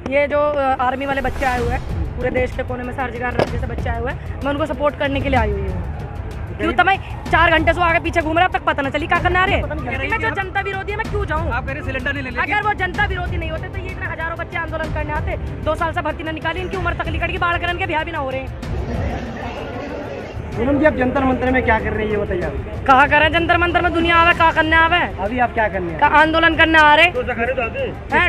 ये जो आर्मी वाले बच्चे आए हुए हैं पूरे देश के कोने में से, हर जगह राज्य से बच्चे आए हुए हैं, मैं उनको सपोर्ट करने के लिए आई हुई हूँ। क्यों तो मैं 4 घंटे से आगे पीछे घूम रहा, अब तक पता ना चली क्या करना है। मैं जो जनता विरोधी है मैं क्यों जाऊँ? आप कह रहे सिलेंडर नहीं ले, अगर वो जनता विरोधी नहीं होते तो ये इतने हजारों बच्चे आंदोलन करने आते। 2 साल से भर्ती न निकाली, इनकी उम्र तक निकल की, बाढ़ करन के ब्याह भी ना हो रहे हैं। पूनम जी, आप जंतर मंतर में क्या कर रहे हैं ये बताइए? कहाँ कर रहे हैं जंतर मंतर में? दुनिया आवे, कहाँ करने आवे? अभी आप क्या करने का आंदोलन करने आ रहे?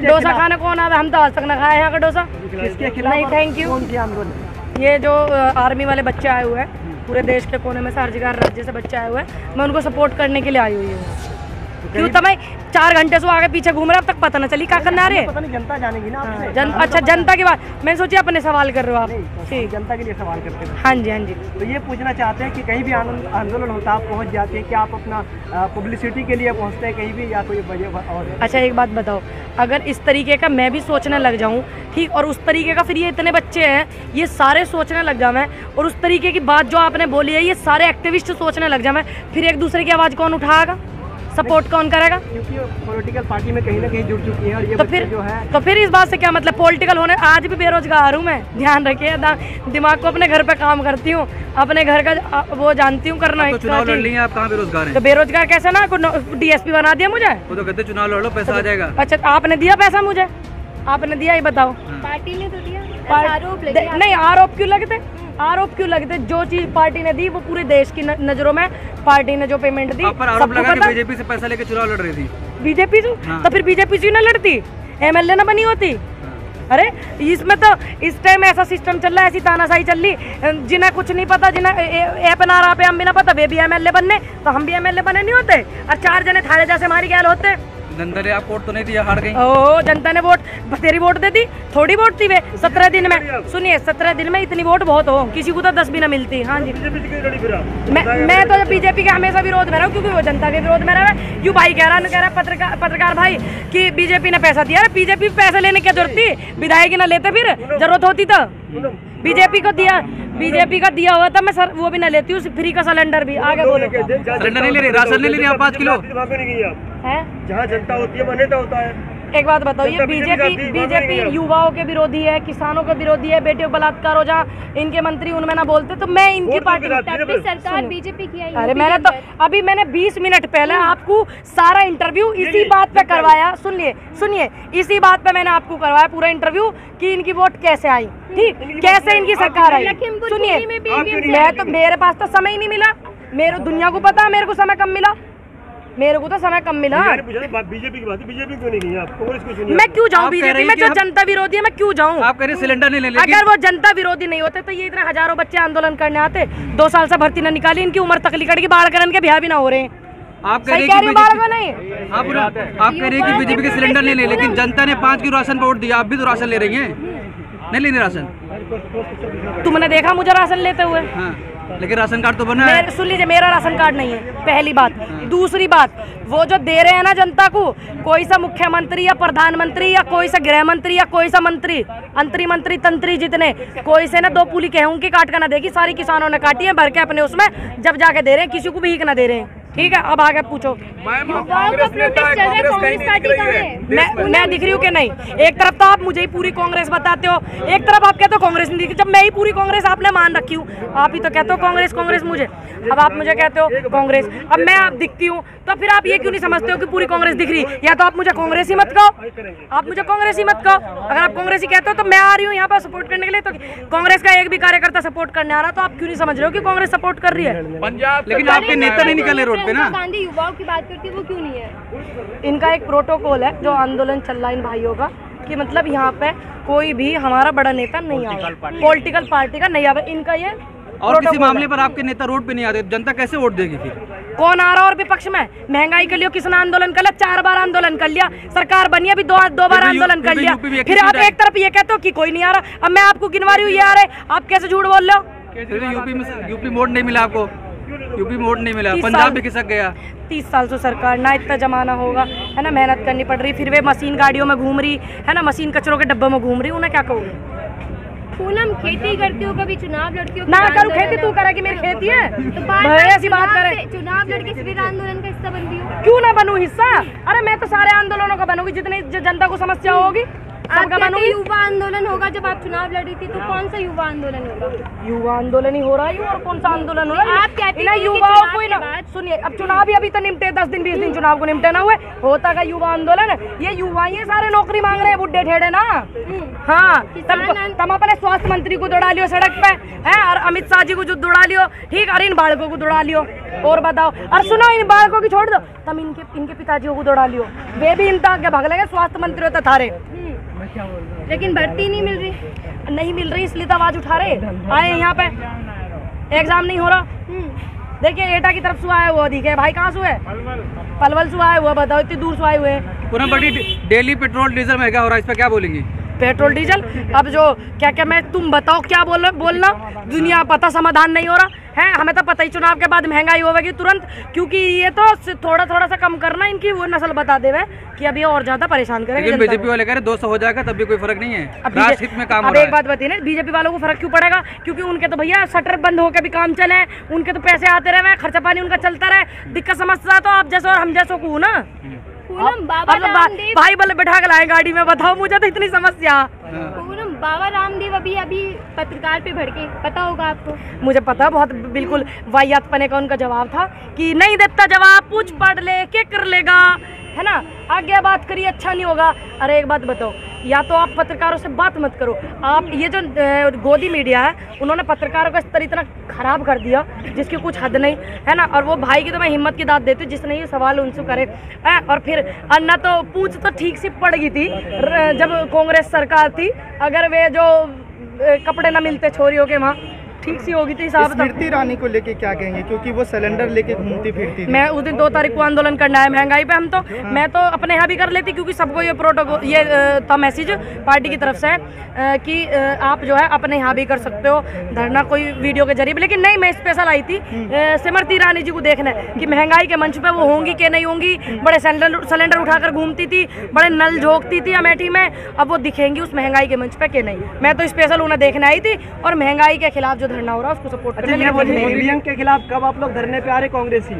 डोसा खाने कौन आवे? हम तो आज तक न खाए यहाँ का डोसा। किसके खिलाफ? नहीं, थैंक यू। कौन सी आंदोलन? ये जो आर्मी वाले बच्चे आए हुए हैं पूरे देश के कोने में से, हर जगह राज्य से बच्चे आए हुए हैं, मैं उनको सपोर्ट करने के लिए आई हुई हूँ। क्यों तो मैं 4 घंटे से आगे पीछे घूम रहा, अब तक पता ना चली क्या करना है। पता नहीं, जनता जानेगी ना आपसे। अच्छा, जनता की बात मैंने सोची अपने सवाल कर रहे हो आप। ठीक, जनता के लिए सवाल करते हैं। हाँ जी, हाँ जी। तो ये पूछना चाहते हैं कि कहीं भी आंदोलन होता है आप पहुँच जाते हैं, क्या आप अपना पब्लिसिटी के लिए पहुँचते हैं कहीं भी, या कोई वजह और? अच्छा, एक बात बताओ, अगर इस तरीके का मैं भी सोचने लग जाऊं, ठीक, और उस तरीके का फिर ये इतने बच्चे हैं ये सारे सोचने लग जाए, और उस तरीके की बात जो आपने बोली है ये सारे एक्टिविस्ट सोचने लग जाए, फिर एक दूसरे की आवाज़ कौन उठाएगा? सपोर्ट कौन करेगा? क्योंकि पॉलिटिकल पार्टी में कहीं ना कहीं जुड़ चुकी है, और ये तो फिर जो है तो फिर इस बात से क्या मतलब? पॉलिटिकल होने, आज भी बेरोजगार हूँ मैं, ध्यान रखिए, दिमाग को अपने घर पे काम करती हूँ, अपने घर का वो जानती हूँ करना। तो चुनाव लड़ लिए, आप कहाँ बेरोजगार हैं? तो बेरोजगार कैसे ना, DSP बना दिया मुझे। वो तो कहते चुनाव लड़ो पैसा आ जाएगा। अच्छा, आपने दिया पैसा मुझे? आपने दिया, ये बताओ? पार्टी ने तो दिया। नहीं, आरोप क्यों लगते? आरोप क्यों लगते? जो चीज पार्टी ने दी वो पूरे देश की नजरों में पार्टी ने जो पेमेंट दी, पर आरोप लगा कि बीजेपी से पैसा लेके चुनाव लड़ रही थी। बीजेपी से? हाँ। तो फिर बीजेपी से ना लड़ती, MLA ना बनी होती। अरे इसमें तो इस टाइम ऐसा सिस्टम चल रहा है, ऐसी तानाशाही चल रही, जिन्हें कुछ नहीं पता, जिन्हें ऐप ना रहा पे हम भी ना पता, वे भी MLA बनने, तो हम भी MLA बने नहीं होते, और 4 जने थारे जैसे हमारी गैल होते। जनता ने आप वोट तो नहीं दिया, हार गई। ओ, जनता ने वोट, तेरी वोट दे दी, थोड़ी वोट थी वे 17 दिन में। सुनिए, 17 दिन में इतनी वोट बहुत हो, किसी को तो 10 भी ना मिलती। हाँ जी, मैं तो बीजेपी के हमेशा विरोध में रहा हूँ, क्योंकि वो जनता के विरोध में रहा है। यू भाई कह रहा पत्रकार भाई कि बीजेपी ने पैसा दिया, बीजेपी पैसे लेने की जरूरत थी, विधायक ना लेते, फिर जरूरत होती तो बीजेपी को दिया, बीजेपी का दिया हुआ था, मैं सर वो भी ना लेती हूँ, फ्री का सिलेंडर भी। आगे बोलो। सिलेंडर नहीं ले रही, राशन नहीं ले रही आप 5 किलो है? जहाँ जनता होती है वहाँ नेता होता है। एक बात बताओ, ये बीजेपी युवाओं के विरोधी है, किसानों के विरोधी है, बेटियों को बलात्कार हो जहाँ इनके मंत्री उनमें ना बोलते, तो मैं इनकी पार्टी सरकार बीजेपी की आई। अरे मैंने तो अभी 20 मिनट पहले आपको सारा इंटरव्यू इसी बात पे करवाया। सुनिए, इसी बात पे मैंने आपको करवाया पूरा इंटरव्यू कि इनकी वोट कैसे आई, ठीक, कैसे इनकी सरकार आई। सुनिए, मैं तो, मेरे पास तो समय ही नहीं मिला, मेरे दुनिया को पता है मेरे को समय कम मिला, मेरे को तो समय कम मिला। बीजेपी की बात है, बीजेपी क्यों नहीं गई आप? कांग्रेस को चुनिए। मैं क्यों जाऊँ बीजेपी में? जो जनता विरोधी है मैं क्यों जाऊँ? आप कह रहे सिलेंडर नहीं ले, अगर वो जनता विरोधी नहीं होते तो ये इतने हजारों बच्चे आंदोलन करने आते। 2 साल से भर्ती न निकाली, इनकी उम्र तक निकल की, बाढ़ करन के ब्याह भी ना हो रहे हैं। आप कह रहे हैं कि बीजेपी के सिलेंडर नहीं ले, लेकिन जनता ने 5 किलो राशन वोट दिया, आप भी तो राशन ले रही हैं, नहीं लेने राशन? तुमने देखा मुझे राशन लेते हुए? हाँ, लेकिन राशन कार्ड तो बना है। सुन लीजिए, मेरा राशन कार्ड नहीं है, पहली बात। दूसरी बात, वो जो दे रहे हैं ना जनता को, कोई सा मुख्यमंत्री या प्रधानमंत्री या कोई सा गृह मंत्री या कोई सा मंत्री, मंत्री तंत्री, जितने कोई से ना 2 पूली गेहूं की काट कर ना देगी, सारी किसानों ने काटी है भर के अपने उसमें, जब जाके दे रहे हैं, किसी को भी ना दे रहे हैं। ठीक है, अब आगे पूछो। मैं दिख रही हूँ कि नहीं? एक तरफ तो आप मुझे ही पूरी कांग्रेस बताते हो, एक तरफ आप कहते हो कांग्रेस नहीं दिखी, जब मैं ही पूरी कांग्रेस आपने मान रखी हूँ। आप ही तो कहते हो कांग्रेस मुझे, अब आप मुझे कहते हो कांग्रेस, अब मैं आप दिखती हूँ, तो फिर आप ये क्यों नहीं समझते हो कि पूरी कांग्रेस दिख रही? या तो आप मुझे कांग्रेस ही मत कहो, आप मुझे कांग्रेस ही मत कहो। अगर आप कांग्रेस ही कहते हो तो मैं आ रही हूँ यहाँ पर सपोर्ट करने के लिए, तो कांग्रेस का एक भी कार्यकर्ता सपोर्ट करने आ रहा, तो आप क्यों नहीं समझ रहे हो कि कांग्रेस सपोर्ट कर रही है? पंजाब, लेकिन आपके नेता नहीं निकले रोड पे ना। गांधी युवाओं की बात करती है, वो क्यों नहीं है? इनका एक प्रोटोकॉल है जो आंदोलन चल रहा है इन भाइयों का, कि मतलब यहाँ पे कोई भी हमारा बड़ा नेता नहीं आया, पॉलिटिकल पार्टी का नहीं आया, इनका ये। और किसी मामले पर आपके नेता रोड पे नहीं आते, जनता कैसे वोट देगी फिर? कौन आ रहा और विपक्ष में? महंगाई के लिए किसने आंदोलन कर लिया? 4 बार आंदोलन कर लिया, सरकार बनी अभी 2 बार आंदोलन कर लिया, फिर आप एक तरफ ये कहते हो कि कोई नहीं आ रहा। अब मैं आपको गिनवा रही हूँ, ये आ रहे, आप कैसे झूठ बोल रहे हो? यूपी मोड नहीं मिला आपको, यूपी मोड नहीं मिला, पंजाब भी खिसक गया। 30 साल से सरकार ना, इतना जमाना होगा है ना, मेहनत करनी पड़ रही, फिर वे मशीन गाड़ियों में घूम रही है ना, मशीन कचरों के डब्बों में घूम रही, उन्हें क्या कहूँगी? पूनम, खेती करती हो, कभी चुनाव लड़ती हो? ना करूँ खेती, तू करेगी मेरी खेती है? तो ऐसी बात करे, चुनाव लड़के फिर आंदोलन का हिस्सा बनती हो? क्यों ना बनूं हिस्सा? अरे मैं तो सारे आंदोलनों का बनूंगी जितनी जनता को समस्या होगी, सबका बनूंगी। युवा आंदोलन होगा जब आप चुनाव लड़ी थी, तो कौन सा युवा आंदोलन होगा? युवा आंदोलन ही हो रहा है और कौन सा आंदोलन हो रहा है? आप कहते ना हैं कि युवाओं चुनाव को ही के ना बाद- सुनिए, अब चुनाव ही अभी तो निपटे 10 दिन 20 दिन चुनाव को निपटे ना हुए, होता का युवा आंदोलन। ये युवा ये सारे नौकरी मांग रहे हैं बुढ़े ठेड़े ना। हाँ, तुम अपने स्वास्थ्य मंत्री को दौड़ा लियो सड़क पे है, और अमित शाह जी को जो दौड़ा लियो, ठीक, और इन बालकों को दौड़ा लियो। और बताओ, और सुनो, इन बालकों की छोड़ दो, तुम इनके पिताजियों को दौड़ा लियो, वे भी इनता आगे भाग लेंगे। स्वास्थ्य मंत्री होता थारे, लेकिन भर्ती नहीं मिल रही। नहीं मिल रही इसलिए तो आवाज उठा रहे आए यहाँ पे। एग्जाम नहीं हो रहा, देखिए एटा की तरफ से आया हुआ दिखे भाई, कहाँ से है? पलवल से आया हुआ, बताओ इतनी दूर से आए हुए हैं। पूरा बड़ी डेली पेट्रोल डीजल महंगा हो रहा है, इस पर क्या बोलेंगी? पेट्रोल डीजल, अब जो क्या मैं, तुम बताओ क्या बोलना, दुनिया पता समाधान नहीं हो रहा है। हमें तो पता ही चुनाव के बाद महंगाई होगी तुरंत, क्योंकि ये तो थोड़ा सा कम करना, इनकी वो नस्ल बता देवे कि अभी और ज्यादा परेशान करेंगे। लेकिन बीजेपी वाले कह रहे 200 हो जाएगा तब भी कोई फर्क नहीं है, राष्ट्र हित में काम हो अब रहा एक बात बताइए ना, बीजेपी वालों को फर्क क्यों पड़ेगा? क्योंकि उनके तो भैया शटर बंद होकर भी काम चले, उनके तो पैसे आते रहे, खर्चा पानी उनका चलता रहे। दिक्कत समस्या तो आप जैसे और हम जैसों को ना। भाई बोले बैठा के लाए गाड़ी में, बताओ मुझे तो इतनी समस्या। पूनम, बाबा रामदेव अभी पत्रकार पे भड़के, पता होगा आपको? मुझे पता, बहुत बिल्कुल वाहियात पने का उनका जवाब था कि नहीं देता जवाब, पूछ पढ़ ले क्या कर लेगा, है ना, आगे बात करिए अच्छा नहीं होगा। अरे एक बात बताओ, या तो आप पत्रकारों से बात मत करो, आप ये जो गोदी मीडिया है, उन्होंने पत्रकारों का स्तर इतना खराब कर दिया जिसकी कुछ हद नहीं है ना। और वो भाई की तो मैं हिम्मत की दाद देती हूँ जिसने ये सवाल उनसे करे। और फिर अन्ना तो पूछ तो ठीक सी पड़ गई थी जब कांग्रेस सरकार थी, अगर वे जो कपड़े ना मिलते छोरियों के वहाँ, ठीक सी होगी थी हिसाब। स्मृति ईरानी को लेके क्या कहेंगे, क्योंकि वो सिलेंडर लेके घूमती फिरती थी। मैं उस दिन 2 तारीख को आंदोलन करना है महंगाई पे, हम तो मैं तो अपने यहाँ भी कर लेती, क्योंकि सबको ये प्रोटोकॉल ये था मैसेज पार्टी की तरफ से कि आप जो है अपने यहाँ भी कर सकते हो धरना कोई वीडियो के जरिए। लेकिन नहीं, मैं स्पेशल आई थी स्मृति ईरानी जी को देखना कि महंगाई के मंच पे वो होंगी कि नहीं होंगी। बड़े सिलेंडर उठाकर घूमती थी, बड़े नल झोंकती थी अमेठी में, अब वो दिखेंगी उस महंगाई के मंच पे कि नहीं। मैं तो स्पेशल उन्हें देखने आई थी, और महंगाई के खिलाफ जो धरना हो रहा है उसको सपोर्ट करने। ईवीएम के खिलाफ कब आप लोग धरने पे आ रहे कांग्रेसी?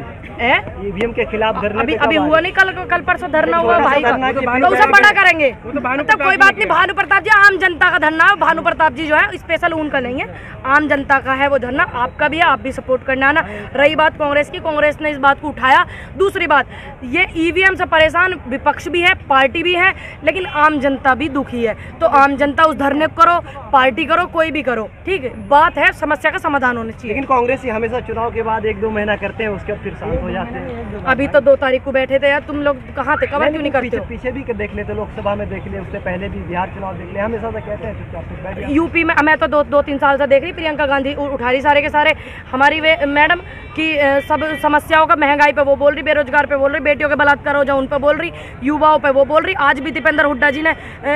ईवीएम के खिलाफ धरने अभी हुआ नहीं, कल परसों धरना हुआ भाई का, तो उसे बड़ा करेंगे। तो कोई बात नहीं, भानु प्रताप जी आम जनता का धरना, भानु प्रताप जी जो है स्पेशल उनका नहीं है, आम जनता का है वो धरना, आपका भी है, आप भी सपोर्ट करना है ना। रही बात कांग्रेस की, कांग्रेस ने इस बात को उठाया। दूसरी बात, ये ईवीएम से परेशान विपक्ष भी है, पार्टी भी है, लेकिन आम जनता भी दुखी है। तो आम जनता उस धरने को करो, पार्टी करो, कोई भी करो, ठीक है, बात है, समस्या का समाधान होना चाहिए। लेकिन कांग्रेसी हमेशा चुनाव के बाद 1-2 महीना करते हैं, उसके बाद फिर शांत हो जाते हैं। अभी तो 2 तारीख को बैठे थे यार, तुम लोग कहाँ थे, कवर क्यों नहीं करते हो? पीछे भी देख लेते, लोकसभा में देख ले, उससे पहले भी बिहार चुनाव देख ले, हमेशा से कहते हैं। यूपी में मैं तो 2-3 साल से देख रही, प्रियंका गांधी उठा रही सारे के सारे हमारी वे मैडम की सब समस्याओं का, महंगाई पे वो बोल रही, बेरोजगार पे बोल रही, बेटियों के बलात्कार हो जाए उन पे बोल रही, युवाओं पे वो बोल रही। आज भी दीपेंद्र हुड्डा जी ने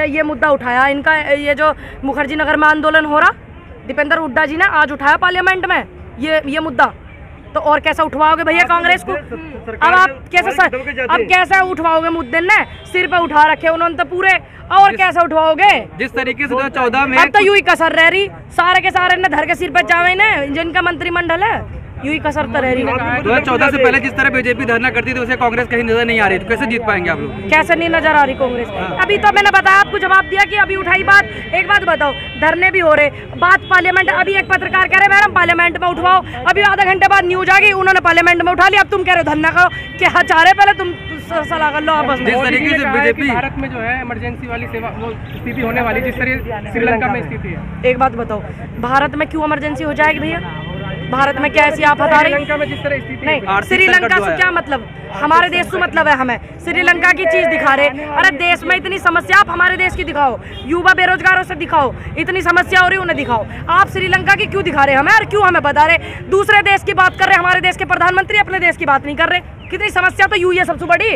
ये मुद्दा उठाया, इनका ये जो मुखर्जी नगर में आंदोलन हो रहा, दीपेंद्र हुड्डा जी ने आज उठाया पार्लियामेंट में ये मुद्दा। तो और कैसा उठवाओगे भैया कांग्रेस को? अब आप कैसे उठवाओगे मुद्दे ने? सिर पे उठा रखे उन्होंने तो पूरे, और कैसे उठवाओगे? जिस तरीके से 2014 में अब तो यूं ही कसर रह रही, सारे के सारे ने धर के सिर पे जावे ने, जिनका मंत्रिमंडल है यूं ही कसर तो रह रही। 2014 से पहले जिस तरह बीजेपी धरना करती थी उसे कांग्रेस कहीं नजर नहीं आ रही, तो कैसे जीत पाएंगे आप लोग? कैसे नहीं नजर आ रही कांग्रेस? अभी तो मैंने बताया आपको, जवाब दिया कि अभी उठाई बात। एक बात बताओ, धरने भी हो रहे, बात पार्लियामेंट, अभी एक पत्रकार कह रहे मैडम पार्लियामेंट में उठवाओ, अभी आधा घंटे बाद न्यूज आ गई, उन्होंने पार्लियामेंट में उठा लिया, अब तुम कह रहे हो धरना करो। क्या चाह रहे, पहले तुम सलाह कर लो आपस में। जिस तरीके से बीजेपी भारत में जो है इमरजेंसी वाली सेवा वो स्थिति होने वाली, जिस तरह श्रीलंका में स्थिति है। एक बात बताओ, भारत में क्यों इमरजेंसी हो जाएगी भैया? भारत में क्या ऐसी आफत आ रही? श्रीलंका में जिस तरह स्थिति नहीं, श्रीलंका से क्या मतलब? हमारे देश से मतलब है हमें, श्रीलंका की चीज दिखा रहे। अरे देश में इतनी समस्या, आप हमारे देश की दिखाओ, युवा बेरोजगारों से दिखाओ, इतनी समस्या हो रही उन्हें दिखाओ। आप श्रीलंका की क्यों दिखा रहे हमें, और क्यों हमें बता रहे? दूसरे देश की बात कर रहे, हमारे देश के प्रधानमंत्री अपने देश की बात नहीं कर रहे। कितनी समस्या तो यूं ही है सबसे बड़ी।